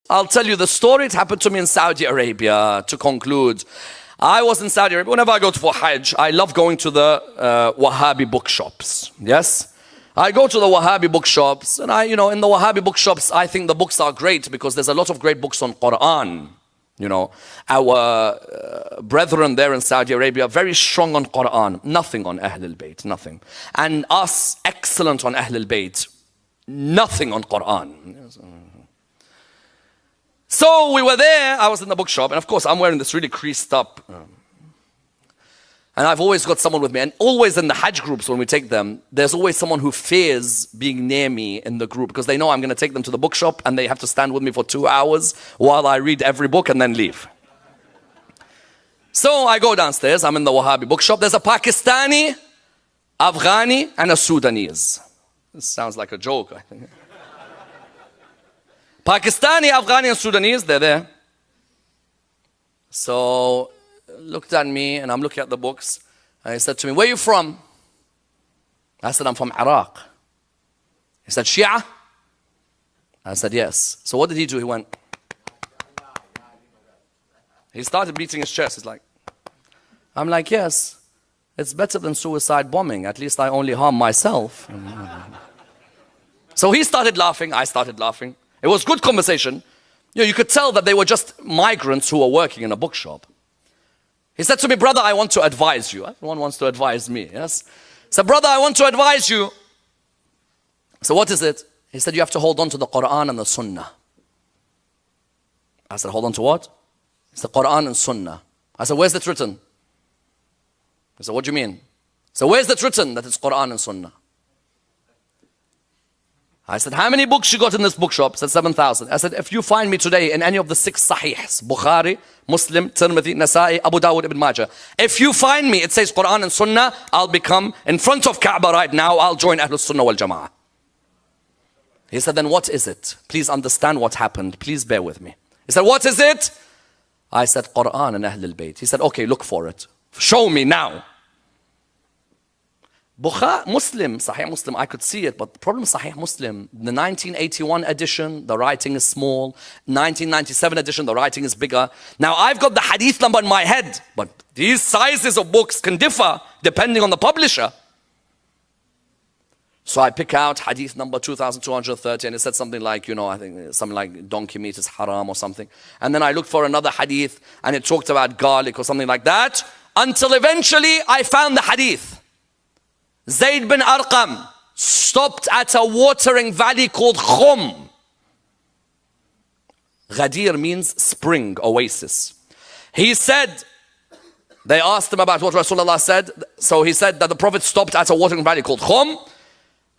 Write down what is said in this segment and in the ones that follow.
I'll tell you the story. It happened to me in Saudi Arabia. To conclude, I was in Saudi Arabia. Whenever I go for Hajj, I love going to the Wahhabi bookshops. Yes? I go to the Wahhabi bookshops, and in the Wahhabi bookshops, I think the books are great because there's a lot of great books on Quran. Our brethren there in Saudi Arabia, very strong on Quran, nothing on Ahlul Bayt, nothing. And us, excellent on Ahlul Bayt, nothing on Quran. So we were there, I was in the bookshop, and of course I'm wearing this really creased up. And I've always got someone with me, and always in the Hajj groups when we take them, there's always someone who fears being near me in the group because they know I'm going to take them to the bookshop and they have to stand with me for 2 hours while I read every book and then leave. So I go downstairs, I'm in the Wahhabi bookshop, there's a Pakistani, Afghani, and a Sudanese. This sounds like a joke, I think. Pakistani, Afghani, and Sudanese, they're there. So, looked at me, and I'm looking at the books, and he said to me, where are you from? I said, I'm from Iraq. He said, Shia? I said, yes. So what did he do? He went. He started beating his chest. He's like, I'm like, yes, it's better than suicide bombing. At least I only harm myself. So he started laughing, I started laughing. It was good conversation. You could tell that they were just migrants who were working in a bookshop. He said to me, brother, I want to advise you. Everyone wants to advise me, yes? He said, brother, I want to advise you. So what is it? He said, you have to hold on to the Quran and the Sunnah. I said, hold on to what? It's the Quran and Sunnah. I said, where's it written? He said, what do you mean? So where's it written that it's Quran and Sunnah? I said, how many books you got in this bookshop? He said, 7,000. I said, if you find me today in any of the 6 Sahihs, Bukhari, Muslim, Tirmidhi, Nasa'i, Abu Dawud, Ibn Majah, if you find me, it says Quran and Sunnah, I'll become, in front of Kaaba right now, I'll join Ahlul Sunnah wal Jama'ah. He said, then what is it? Please understand what happened. Please bear with me. He said, what is it? I said, Quran and Ahlul Bayt. He said, okay, look for it. Show me now. Muslim, Sahih Muslim, I could see it, but the problem is Sahih Muslim, the 1981 edition, the writing is small. 1997 edition, the writing is bigger. Now I've got the hadith number in my head, but these sizes of books can differ depending on the publisher. So I pick out hadith number 2230, and it said something like, I think something like donkey meat is haram or something. And then I looked for another hadith, and it talked about garlic or something like that, until eventually I found the hadith. Zayd bin Arqam stopped at a watering valley called Khum. Ghadir means spring, oasis. He said, they asked him about what Rasulullah said. So he said that the Prophet stopped at a watering valley called Khum.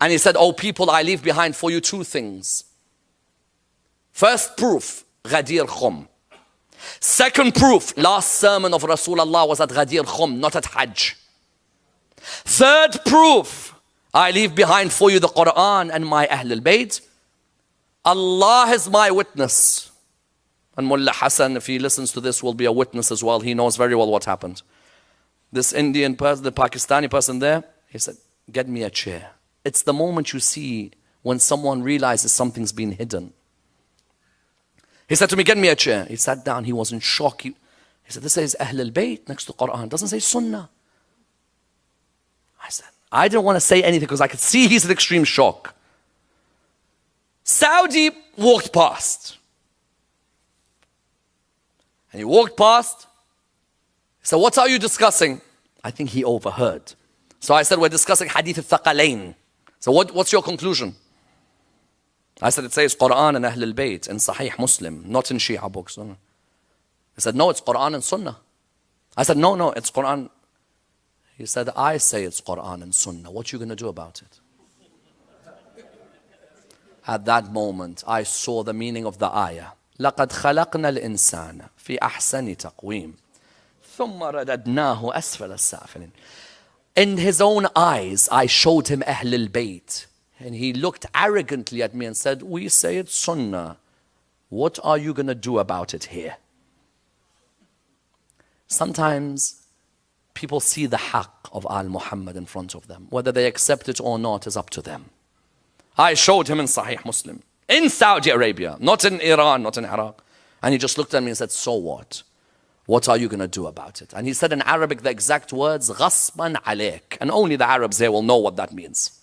And he said, oh people, I leave behind for you 2 things. First proof, Ghadir Khum. Second proof, last sermon of Rasulullah was at Ghadir Khum, not at Hajj. Third proof, I leave behind for you the Quran and my Ahlul Bayt. Allah is my witness. And Mullah Hassan, if he listens to this, will be a witness as well. He knows very well what happened. This Indian person, the Pakistani person there, he said, get me a chair. It's the moment you see when someone realizes something's been hidden. He said to me, get me a chair. He sat down, he was in shock. He said, this says Ahlul Bayt next to Quran. It doesn't say Sunnah. I said, I didn't want to say anything because I could see he's in extreme shock. Saudi walked past. And he walked past. He said, what are you discussing? I think he overheard. So I said, we're discussing Hadith al-Thaqalain. So what's your conclusion? I said, it says Quran and Ahlul Bayt in Sahih Muslim, not in Shia books. He said, no, it's Quran and Sunnah. I said, no, it's Quran. He said, I say it's Quran and Sunnah. What are you going to do about it? At that moment, I saw the meaning of the ayah. لَقَدْ خَلَقْنَا الْإِنسَانَ فِي أَحْسَنِ تَقْوِيمٍ ثُمَّ رَدَدْنَاهُ أَسْفَلَ السَّافِلِينَ. In his own eyes, I showed him Ahlul Bayt. And he looked arrogantly at me and said, we say it's Sunnah. What are you going to do about it here? Sometimes people see the haqq of al-Muhammad in front of them. Whether they accept it or not is up to them. I showed him in Sahih Muslim. in Saudi Arabia, not in Iran, not in Iraq. And he just looked at me and said, so what? What are you going to do about it? And he said in Arabic the exact words, غصبا عليك. And only the Arabs here will know what that means.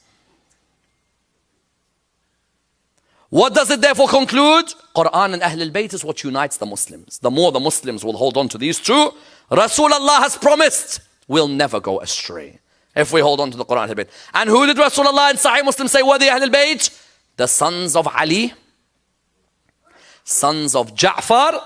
What does it therefore conclude? Quran and Ahlul Bayt is what unites the Muslims. The more the Muslims will hold on to these two, Rasulullah has promised we'll never go astray if we hold on to the Quran and Ahlul Bayt. And who did Rasulullah in Sahih Muslim say were the Ahlul Bayt? The sons of Ali, sons of Ja'far,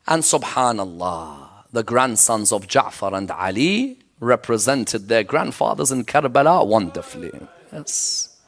and subhanallah, the grandsons of Ja'far and Ali represented their grandfathers in Karbala wonderfully. Yes.